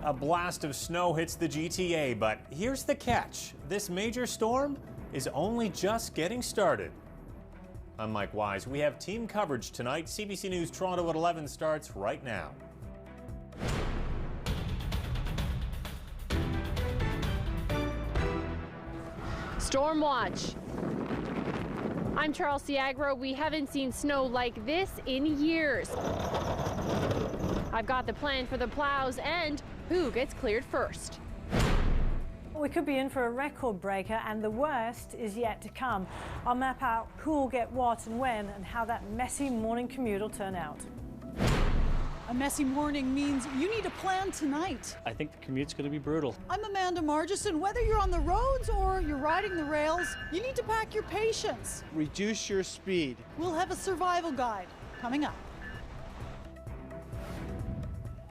A blast of snow hits the GTA, but here's the catch. This major storm is only just getting started. I'm Mike Wise. We have team coverage tonight. CBC News Toronto at 11 starts right now. Storm watch. I'm Chelsea Agro. We haven't seen snow like this in years. I've got the plan for the plows and who gets cleared first. We could be in for a record breaker, and the worst is yet to come. I'll map out who will get what and when, and how that messy morning commute will turn out. A messy morning means you need a plan tonight. I think the commute's going to be brutal. I'm Amanda Margison. Whether you're on the roads or you're riding the rails, you need to pack your patience. Reduce your speed. We'll have a survival guide coming up.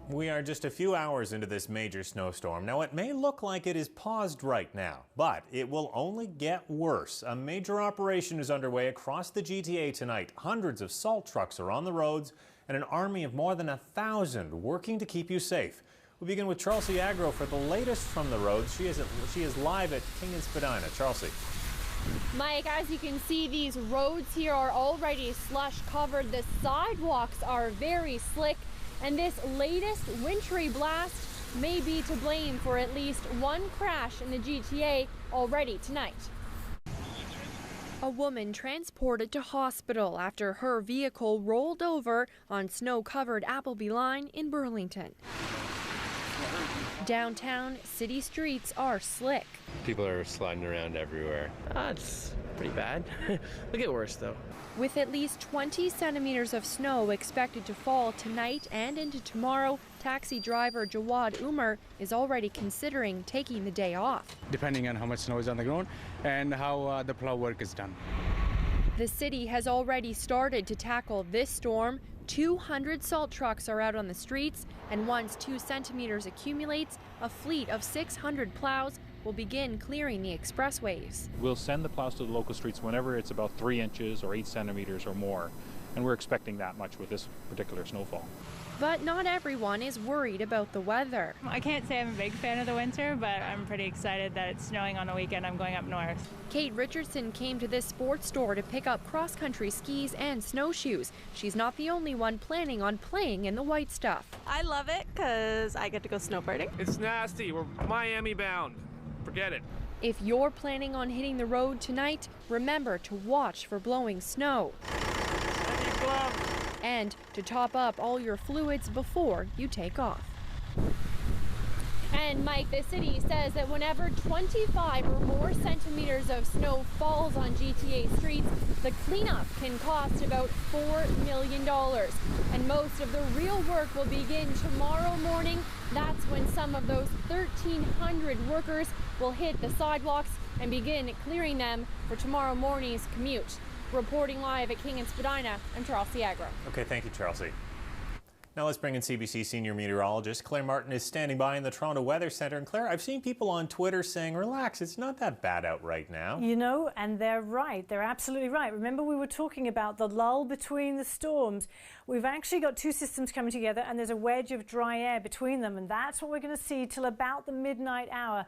We are just a few hours into this major snowstorm. Now, it may look like it is paused right now, but it will only get worse. A major operation is underway across the GTA tonight. Hundreds of salt trucks are on the roads, and an army of more than 1,000 working to keep you safe. We begin with Chelsea Agro for the latest from the roads. She is live at King and Spadina. Chelsea. Mike, as you can see, these roads here are already slush covered. The sidewalks are very slick. And this latest wintry blast may be to blame for at least one crash in the GTA already tonight. A woman transported to hospital after her vehicle rolled over on snow-covered Appleby Line in Burlington. Downtown, city streets are slick. People are sliding around everywhere. It's pretty bad. It'll get worse though. With at least 20 centimeters of snow expected to fall tonight and into tomorrow, taxi driver Jawad Umar is already considering taking the day off. Depending on how much snow is on the ground and how the plow work is done. The city has already started to tackle this storm. 200 salt trucks are out on the streets, and once 2 centimeters accumulates, a fleet of 600 plows will begin clearing the expressways. We'll send the plows to the local streets whenever it's about 3 inches or 8 centimeters or more, and we're expecting that much with this particular snowfall. But not everyone is worried about the weather. I can't say I'm a big fan of the winter, but I'm pretty excited that it's snowing on the weekend. I'm going up north. Kate Richardson came to this sports store to pick up cross-country skis and snowshoes. She's not the only one planning on playing in the white stuff. I love it because I get to go snowboarding. It's nasty. We're Miami bound. Forget it. If you're planning on hitting the road tonight, remember to watch for blowing snow. And to top up all your fluids before you take off. And Mike, the city says that whenever 25 or more centimeters of snow falls on GTA streets, the cleanup can cost about $4 million. And most of the real work will begin tomorrow morning. That's when some of those 1,300 workers will hit the sidewalks and begin clearing them for tomorrow morning's commute. Reporting live at King and Spadina, I'm Chelsea Agro. Okay, thank you, Chelsea. Now let's bring in CBC senior meteorologist Claire Martin is standing by in the Toronto Weather Centre. And Claire, I've seen people on Twitter saying, relax, it's not that bad out right now. You know, and they're right. They're absolutely right. Remember, we were talking about the lull between the storms. We've actually got two systems coming together, and there's a wedge of dry air between them. And that's what we're going to see till about the midnight hour.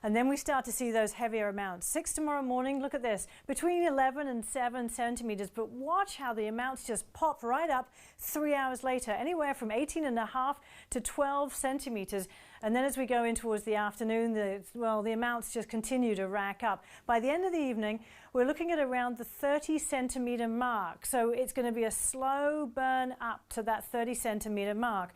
And then we start to see those heavier amounts. 6 tomorrow morning, look at this, between 11 and 7 centimeters. But watch how the amounts just pop right up 3 hours later, anywhere from 18.5 to 12 centimeters. And then as we go in towards the afternoon, the amounts just continue to rack up. By the end of the evening, we're looking at around the 30 centimeter mark. So it's going to be a slow burn up to that 30 centimeter mark.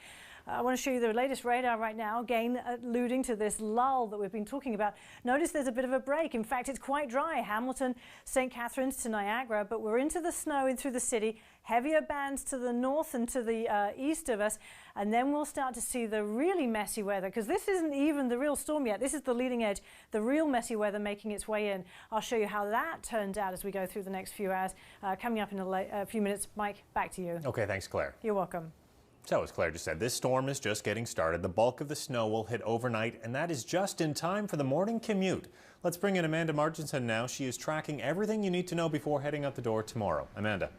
I want to show you the latest radar right now, again alluding to this lull that we've been talking about. Notice there's a bit of a break. In fact, it's quite dry. Hamilton, St. Catharines to Niagara, but we're into the snow in through the city. Heavier bands to the north and to the east of us. And then we'll start to see the really messy weather, because this isn't even the real storm yet. This is the leading edge, the real messy weather making its way in. I'll show you how that turns out as we go through the next few hours. Coming up in a few minutes. Mike, back to you. Okay, thanks, Claire. You're welcome. So, as Claire just said, this storm is just getting started. The bulk of the snow will hit overnight, and that is just in time for the morning commute. Let's bring in Amanda Marginson now. She is tracking everything you need to know before heading out the door tomorrow. Amanda.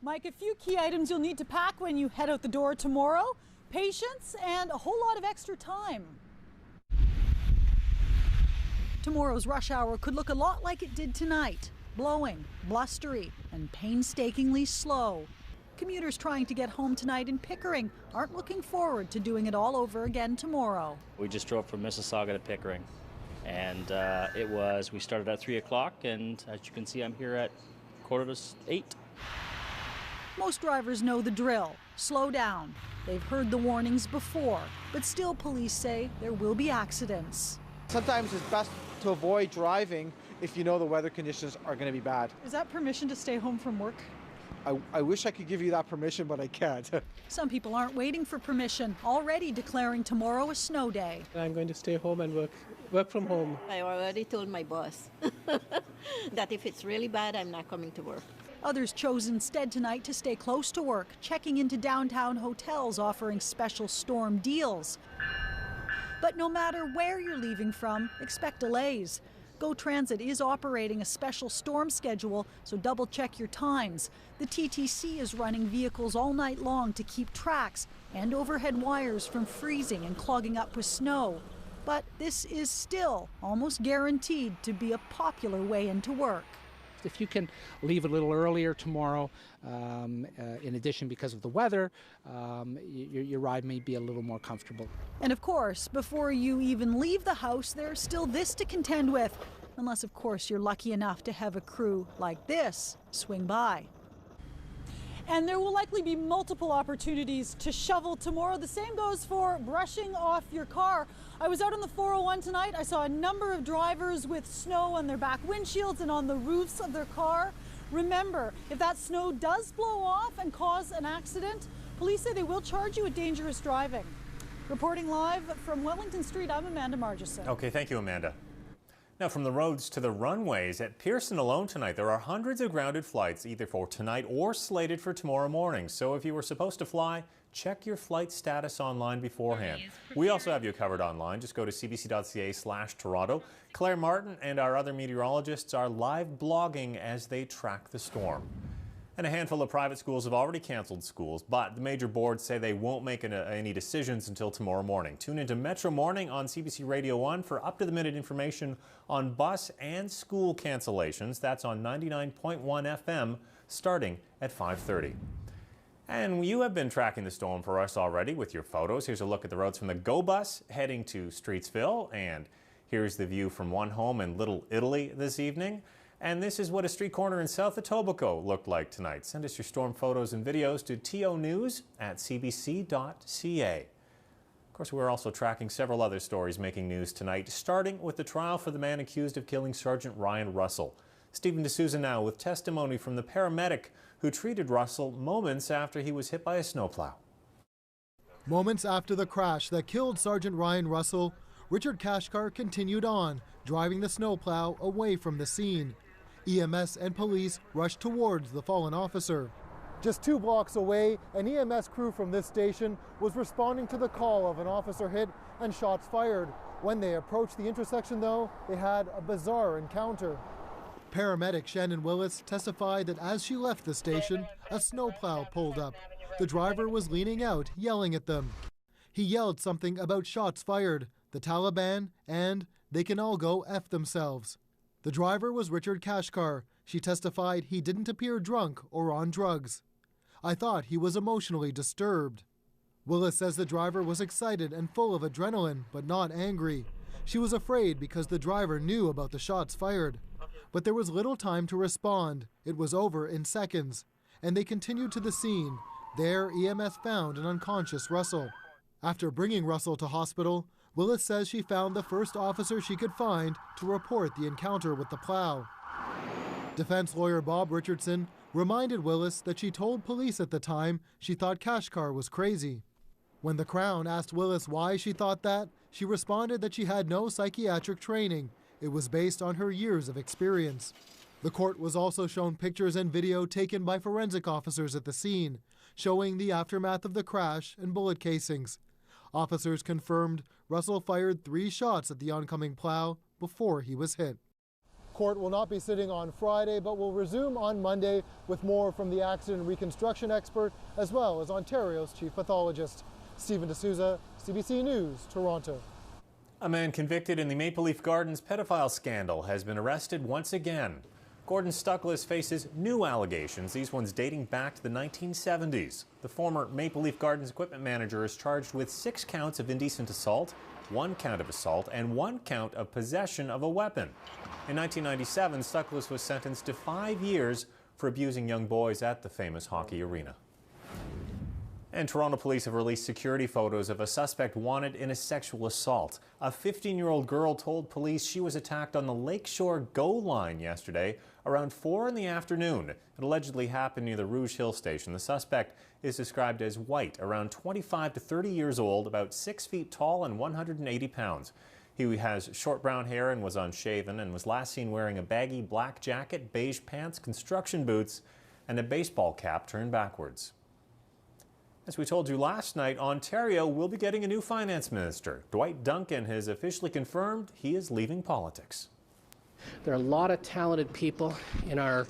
Mike, a few key items you'll need to pack when you head out the door tomorrow. patience and a whole lot of extra time. Tomorrow's rush hour could look a lot like it did tonight. Blowing, blustery, and painstakingly slow. Commuters trying to get home tonight in Pickering aren't looking forward to doing it all over again tomorrow. We just drove from Mississauga to Pickering, and we started at 3 o'clock, and as you can see, I'm here at 7:45. Most drivers know the drill. Slow down. They've heard the warnings before, but still police say there will be accidents. Sometimes it's best to avoid driving if you know the weather conditions are going to be bad. Is that permission to stay home from work? I wish I could give you that permission, but I can't. Some people aren't waiting for permission, already declaring tomorrow a snow day. I'm going to stay home and work from home. I already told my boss that if it's really bad, I'm not coming to work. Others chose instead tonight to stay close to work, checking into downtown hotels offering special storm deals. But no matter where you're leaving from, expect delays. GO Transit is operating a special storm schedule, so double check your times. The TTC is running vehicles all night long to keep tracks and overhead wires from freezing and clogging up with snow. But this is still almost guaranteed to be a popular way into work. If you can leave a little earlier tomorrow, in addition because of the weather, your ride may be a little more comfortable. And of course, before you even leave the house, there's still this to contend with. Unless, of course, you're lucky enough to have a crew like this swing by. And there will likely be multiple opportunities to shovel tomorrow. The same goes for brushing off your car. I was out on the 401 tonight. I saw a number of drivers with snow on their back windshields and on the roofs of their car. Remember, if that snow does blow off and cause an accident, police say they will charge you with dangerous driving. Reporting live from Wellington Street, I'm Amanda Margison. Okay, thank you, Amanda. Now, from the roads to the runways, at Pearson alone tonight, there are hundreds of grounded flights either for tonight or slated for tomorrow morning. So if you were supposed to fly, check your flight status online beforehand. We also have you covered online. Just go to cbc.ca/Toronto. Claire Martin and our other meteorologists are live blogging as they track the storm. And a handful of private schools have already canceled schools, but the major boards say they won't make any decisions until tomorrow morning. Tune into Metro Morning on CBC Radio 1 for up-to-the-minute information on bus and school cancellations. That's on 99.1 FM starting at 5:30. And you have been tracking the storm for us already with your photos. Here's a look at the roads from the GO bus heading to Streetsville, and here's the view from one home in Little Italy this evening. And this is what a street corner in South Etobicoke looked like tonight. Send us your storm photos and videos to tonews@cbc.ca. Of course, we're also tracking several other stories making news tonight, starting with the trial for the man accused of killing Sergeant Ryan Russell. Stephen D'Souza now with testimony from the paramedic who treated Russell moments after he was hit by a snowplow. Moments after the crash that killed Sergeant Ryan Russell, Richard Kashkar continued on, driving the snowplow away from the scene. EMS and police rushed towards the fallen officer. Just 2 blocks away, an EMS crew from this station was responding to the call of an officer hit and shots fired. When they approached the intersection, though, they had a bizarre encounter. Paramedic Shannon Willis testified that as she left the station, a snowplow pulled up. The driver was leaning out, yelling at them. He yelled something about shots fired, the Taliban, and they can all go F themselves. The driver was Richard Kashkar. She testified he didn't appear drunk or on drugs. I thought he was emotionally disturbed. Willis says the driver was excited and full of adrenaline, but not angry. She was afraid because the driver knew about the shots fired. But there was little time to respond. It was over in seconds, and they continued to the scene. There, EMS found an unconscious Russell. After bringing Russell to hospital, Willis says she found the first officer she could find to report the encounter with the plow. Defense lawyer Bob Richardson reminded Willis that she told police at the time she thought Kashkar was crazy. When the Crown asked Willis why she thought that, she responded that she had no psychiatric training. It was based on her years of experience. The court was also shown pictures and video taken by forensic officers at the scene, showing the aftermath of the crash and bullet casings. Officers confirmed Russell fired 3 shots at the oncoming plow before he was hit. Court will not be sitting on Friday, but will resume on Monday with more from the accident reconstruction expert as well as Ontario's chief pathologist. Stephen D'Souza, CBC News, Toronto. A man convicted in the Maple Leaf Gardens pedophile scandal has been arrested once again. Gordon Stuckless faces new allegations, these ones dating back to the 1970s. The former Maple Leaf Gardens equipment manager is charged with 6 counts of indecent assault, 1 count of assault, and 1 count of possession of a weapon. In 1997, Stuckless was sentenced to 5 years for abusing young boys at the famous hockey arena. And Toronto police have released security photos of a suspect wanted in a sexual assault. A 15-year-old girl told police she was attacked on the Lakeshore GO line yesterday around 4 in the afternoon. It allegedly happened near the Rouge Hill station. The suspect is described as white, around 25 to 30 years old, about 6 feet tall and 180 pounds. He has short brown hair and was unshaven and was last seen wearing a baggy black jacket, beige pants, construction boots, and a baseball cap turned backwards. As we told you last night, Ontario will be getting a new finance minister. Dwight Duncan has officially confirmed he is leaving politics. There are a lot of talented people in our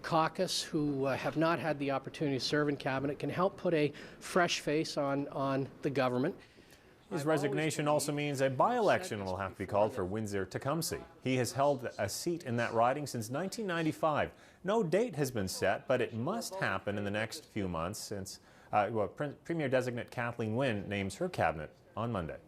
caucus who have not had the opportunity to serve in cabinet, can help put a fresh face on the government. His resignation also means a by-election will have to be called for Windsor-Tecumseh. He has held a seat in that riding since 1995. No date has been set, but it must happen in the next few months since Premier-designate Kathleen Wynne names her cabinet on Monday.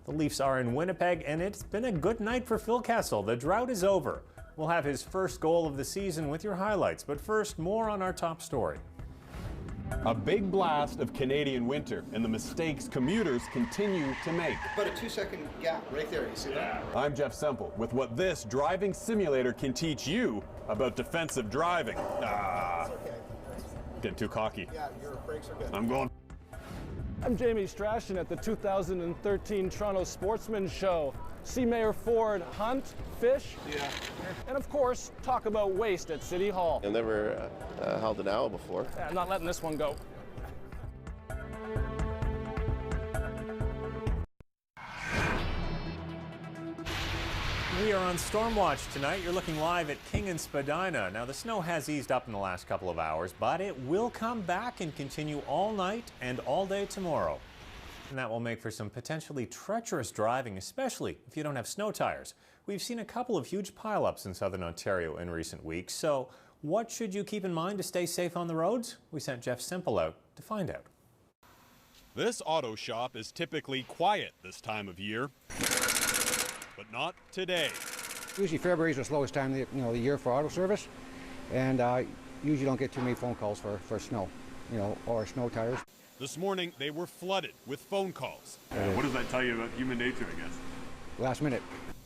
The Leafs are in Winnipeg, and it's been a good night for Phil Kessel. The drought is over. We'll have his first goal of the season with your highlights, but first, more on our top story. A big blast of Canadian winter, and the mistakes commuters continue to make. About a 2-second gap right there, you see that? I'm Jeff Semple with what this driving simulator can teach you about defensive driving. It's okay. Getting too cocky. Yeah, your brakes are good. I'm going. I'm Jamie Strachan at the 2013 Toronto Sportsman Show. See Mayor Ford hunt, fish, and of course, talk about waste at City Hall. I've never held an owl before. Yeah, I'm not letting this one go. We are on Storm Watch tonight. You're looking live at King and Spadina. Now, the snow has eased up in the last couple of hours, but it will come back and continue all night and all day tomorrow. And that will make for some potentially treacherous driving, especially if you don't have snow tires. We've seen a couple of huge pileups in southern Ontario in recent weeks. So what should you keep in mind to stay safe on the roads? We sent Jeff Semple out to find out. This auto shop is typically quiet this time of year, but not today. Usually February is the slowest time of the year for auto service, and usually don't get too many phone calls for snow, or snow tires. This morning, they were flooded with phone calls. What does that tell you about human nature, I guess? Last minute.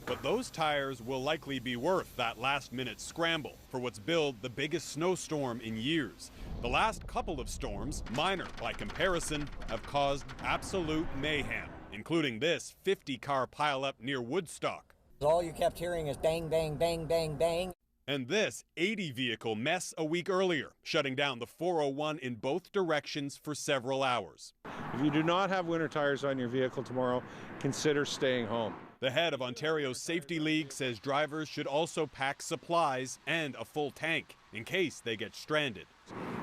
But those tires will likely be worth that last-minute scramble for what's billed the biggest snowstorm in years. The last couple of storms, minor by comparison, have caused absolute mayhem, including this 50-car pileup near Woodstock. All you kept hearing is bang, bang, bang, bang, bang. And this 80-vehicle mess a week earlier, shutting down the 401 in both directions for several hours. If you do not have winter tires on your vehicle tomorrow, consider staying home. The head of Ontario's Safety League says drivers should also pack supplies and a full tank in case they get stranded.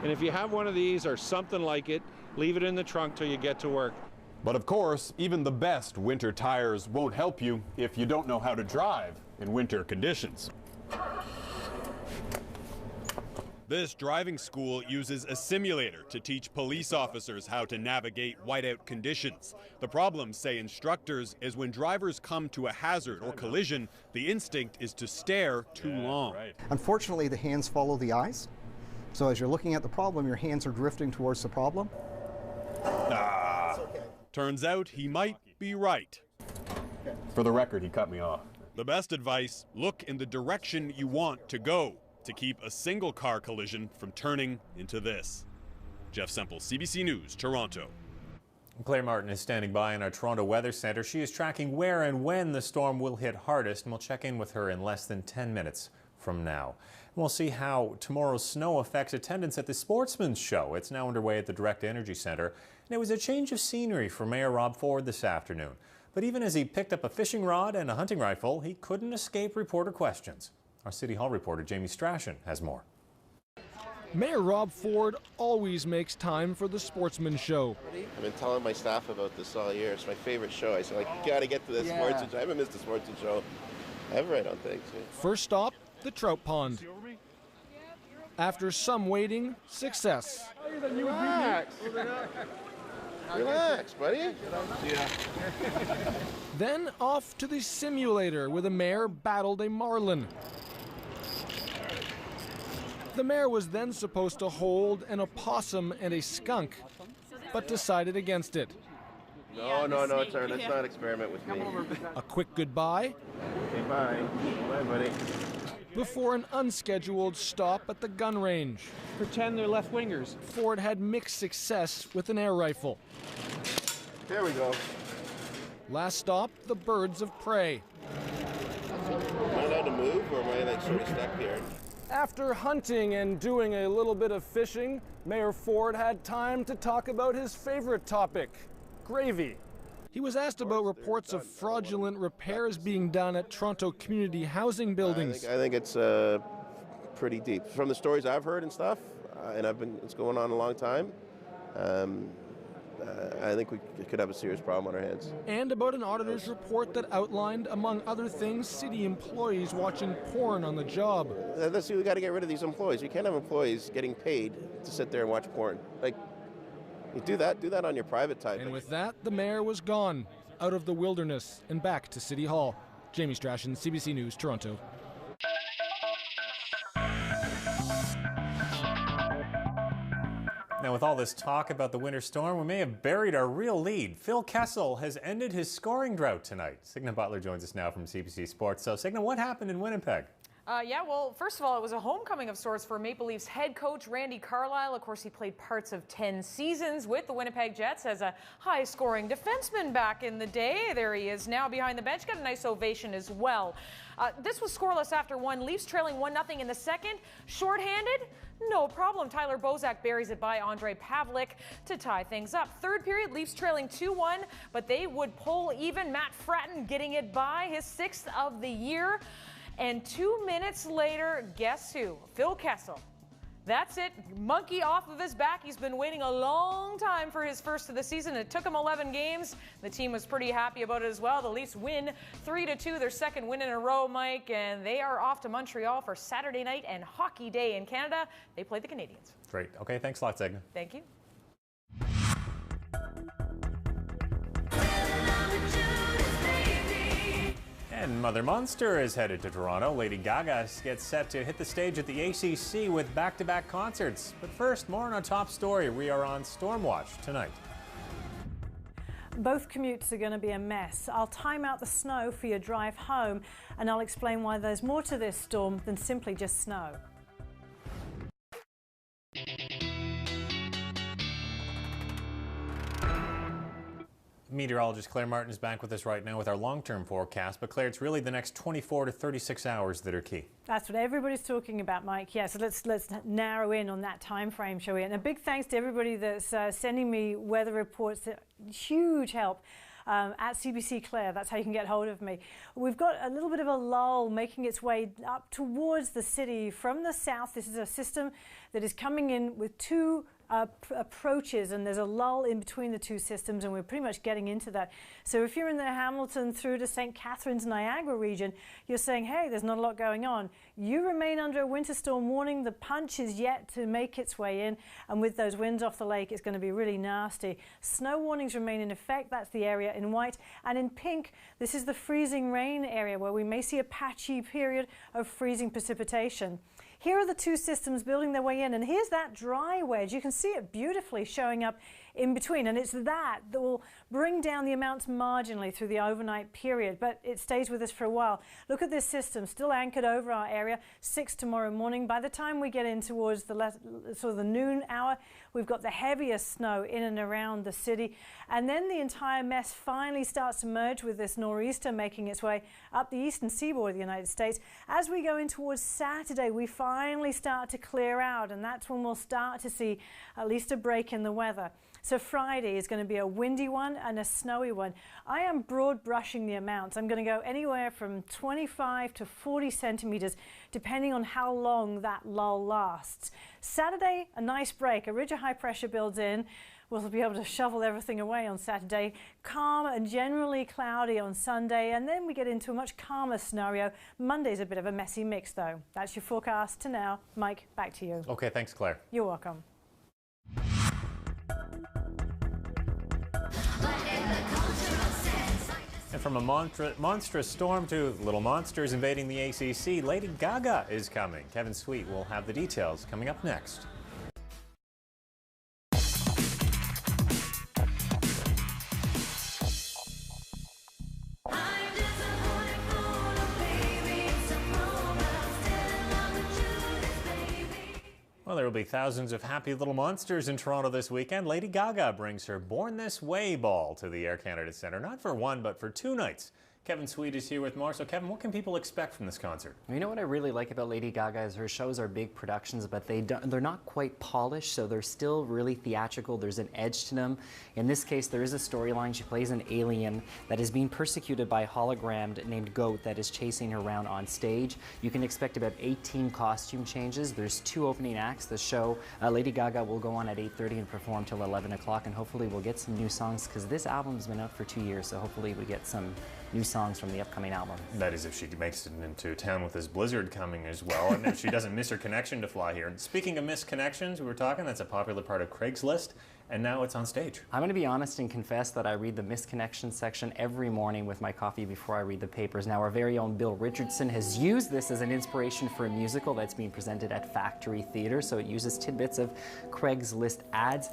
And if you have one of these or something like it, leave it in the trunk till you get to work. But of course, even the best winter tires won't help you if you don't know how to drive in winter conditions. This driving school uses a simulator to teach police officers how to navigate whiteout conditions. The problem, say instructors, is when drivers come to a hazard or collision, the instinct is to stare too long. Right. Unfortunately, the hands follow the eyes. So as you're looking at the problem, your hands are drifting towards the problem. Turns out he might be right. For the record, he cut me off. The best advice, look in the direction you want to go to keep a single car collision from turning into this. Jeff Semple, CBC News, Toronto. Claire Martin is standing by in our Toronto Weather Centre. She is tracking where and when the storm will hit hardest, and we'll check in with her in less than 10 minutes from now. And we'll see how tomorrow's snow affects attendance at the Sportsman's Show. It's now underway at the Direct Energy Centre, and it was a change of scenery for Mayor Rob Ford this afternoon. But even as he picked up a fishing rod and a hunting rifle, he couldn't escape reporter questions. Our City Hall reporter Jamie Strachan has more. Mayor Rob Ford always makes time for the Sportsman Show. I've been telling my staff about this all year. It's my favorite show. I said, like, you got to get to the Sportsman Show. I haven't missed the Sportsman Show ever, I don't think. First stop, the trout pond. After some waiting, success. Relax. Relax, buddy. Yeah. Then off to the simulator where the mayor battled a marlin. The mayor was then supposed to hold an opossum and a skunk, but decided against it. No, sir, let's not experiment with me. A quick goodbye. Okay, bye. Bye, buddy. Before an unscheduled stop at the gun range. Pretend they're left-wingers. Ford had mixed success with an air rifle. There we go. Last stop, the birds of prey. Am I allowed to move, or am I like sort of stuck here? After hunting and doing a little bit of fishing, Mayor Ford had time to talk about his favorite topic, gravy. He was asked about reports of fraudulent repairs being done at Toronto community housing buildings. I think it's pretty deep. From the stories I've heard and stuff, and it's going on a long time, I think we could have a serious problem on our hands. And about an auditor's report that outlined, among other things, city employees watching porn on the job. That's we got to get rid of these employees. You can't have employees getting paid to sit there and watch porn. Like, you do that on your private time. And with that, the mayor was gone, out of the wilderness and back to City Hall. Jamie Strachan, CBC News, Toronto. Now, with all this talk about the winter storm, we may have buried our real lead. Phil Kessel has ended his scoring drought tonight. Signa Butler joins us now from CBC Sports. So, Signa, what happened in Winnipeg? Well, first of all, it was a homecoming of sorts for Maple Leafs head coach Randy Carlyle. Of course, he played parts of 10 seasons with the Winnipeg Jets as a high-scoring defenseman back in the day. There he is now behind the bench. Got a nice ovation as well. This was scoreless after one. Leafs trailing 1-0 in the second. Shorthanded? No problem. Tyler Bozak buries it by Andre Pavlik to tie things up. Third period, Leafs trailing 2-1, but they would pull even. Matt Fratton getting it by, his 6th of the year. And 2 minutes later, guess who? Phil Kessel. That's it. Monkey off of his back. He's been waiting a long time for his first of the season. It took him 11 games. The team was pretty happy about it as well. The Leafs win 3-2, their second win in a row, Mike, and they are off to Montreal for Saturday night and Hockey Day in Canada. They play the Canadiens. Great. Okay, thanks a lot, Signa. Thank you. And Mother Monster is headed to Toronto. Lady Gaga gets set to hit the stage at the ACC with back-to-back concerts. But first, more on our top story. We are on Stormwatch tonight. Both commutes are going to be a mess. I'll time out the snow for your drive home, and I'll explain why there's more to this storm than simply just snow. Meteorologist Claire Martin is back with us right now with our long-term forecast. But Claire, it's really the next 24 to 36 hours that are key. That's what everybody's talking about, Mike. Yeah, so let's narrow in on that time frame, shall we? And a big thanks to everybody that's sending me weather reports. Huge help. At CBC Claire, that's how you can get hold of me. We've got a little bit of a lull making its way up towards the city from the south. This is a system that is coming in with two approaches, and there's a lull in between the two systems, and we're pretty much getting into that. So if you're in the Hamilton through to St. Catharines, Niagara region, you're saying, hey, there's not a lot going on. You remain under a winter storm warning. The punch is yet to make its way in, and with those winds off the lake, it's going to be really nasty. Snow warnings remain in effect. That's the area in white, and in pink, this is the freezing rain area where we may see a patchy period of freezing precipitation. Here are the two systems building their way in, and here's that dry wedge. You can see it beautifully showing up in between, and it's that will bring down the amounts marginally through the overnight period, but it stays with us for a while. Look at this system, still anchored over our area, 6 tomorrow morning. By the time we get in towards the sort of the noon hour, we've got the heaviest snow in and around the city, and then the entire mess finally starts to merge with this nor'easter making its way up the eastern seaboard of the United States. As we go in towards Saturday, we finally start to clear out, and that's when we'll start to see at least a break in the weather. So Friday is going to be a windy one and a snowy one. I am broad brushing the amounts. I'm going to go anywhere from 25 to 40 centimetres, depending on how long that lull lasts. Saturday, a nice break. A ridge of high pressure builds in. We'll be able to shovel everything away on Saturday. Calm and generally cloudy on Sunday, and then we get into a much calmer scenario. Monday's a bit of a messy mix, though. That's your forecast to now. Mike, back to you. Okay, thanks, Claire. You're welcome. And from a monstrous storm to little monsters invading the ACC, Lady Gaga is coming. Kevin Sweet will have the details coming up next. Well, there will be thousands of happy little monsters in Toronto this weekend. Lady Gaga brings her Born This Way ball to the Air Canada Centre, not for one, but for 2 nights. Kevin Sweet is here with more. So, Kevin, what can people expect from this concert? You know what I really like about Lady Gaga is her shows are big productions, but they're not quite polished, so they're still really theatrical. There's an edge to them. In this case, there is a storyline. She plays an alien that is being persecuted by a hologram named Goat that is chasing her around on stage. You can expect about 18 costume changes. There's 2 opening acts. The show, Lady Gaga will go on at 8:30 and perform till 11 o'clock, and hopefully we'll get some new songs because this album's been out for 2 years, so hopefully we get some new songs from the upcoming album. That is if she makes it into town with this blizzard coming as well, and if she doesn't miss her connection to fly here. And speaking of missed connections, we were talking, that's a popular part of Craigslist, and now it's on stage. I'm going to be honest and confess that I read the missed connections section every morning with my coffee before I read the papers. Now, our very own Bill Richardson has used this as an inspiration for a musical that's being presented at Factory Theatre, so it uses tidbits of Craigslist ads.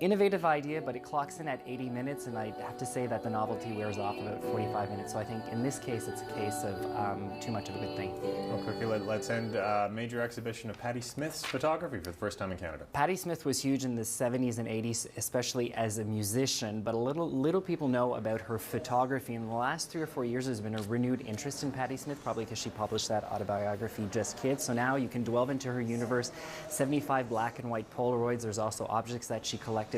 Innovative idea, but it clocks in at 80 minutes, and I have to say that the novelty wears off about 45 minutes. So I think in this case, it's a case of too much of a good thing. Well, quickly, let's end a major exhibition of Patti Smith's photography for the first time in Canada. Patti Smith was huge in the 70s and 80s, especially as a musician, but little people know about her photography. In the last 3 or 4 years, there's been a renewed interest in Patti Smith, probably because she published that autobiography, Just Kids. So now you can delve into her universe. 75 black and white Polaroids. There's also objects that she collected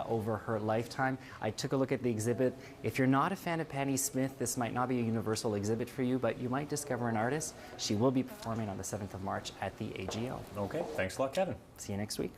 over her lifetime. I took a look at the exhibit. If you're not a fan of Patti Smith, this might not be a universal exhibit for you, but you might discover an artist. She will be performing on the 7th of March at the AGO. Okay, thanks a lot, Kevin. See you next week.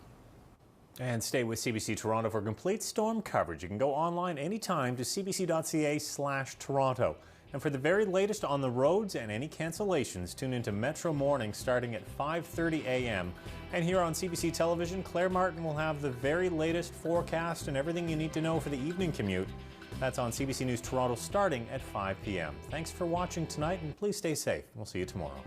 And stay with CBC Toronto for complete storm coverage. You can go online anytime to cbc.ca/Toronto. And for the very latest on the roads and any cancellations, tune into Metro Morning starting at 5:30 a.m. And here on CBC Television, Claire Martin will have the very latest forecast and everything you need to know for the evening commute. That's on CBC News Toronto starting at 5 p.m. Thanks for watching tonight, and please stay safe. We'll see you tomorrow.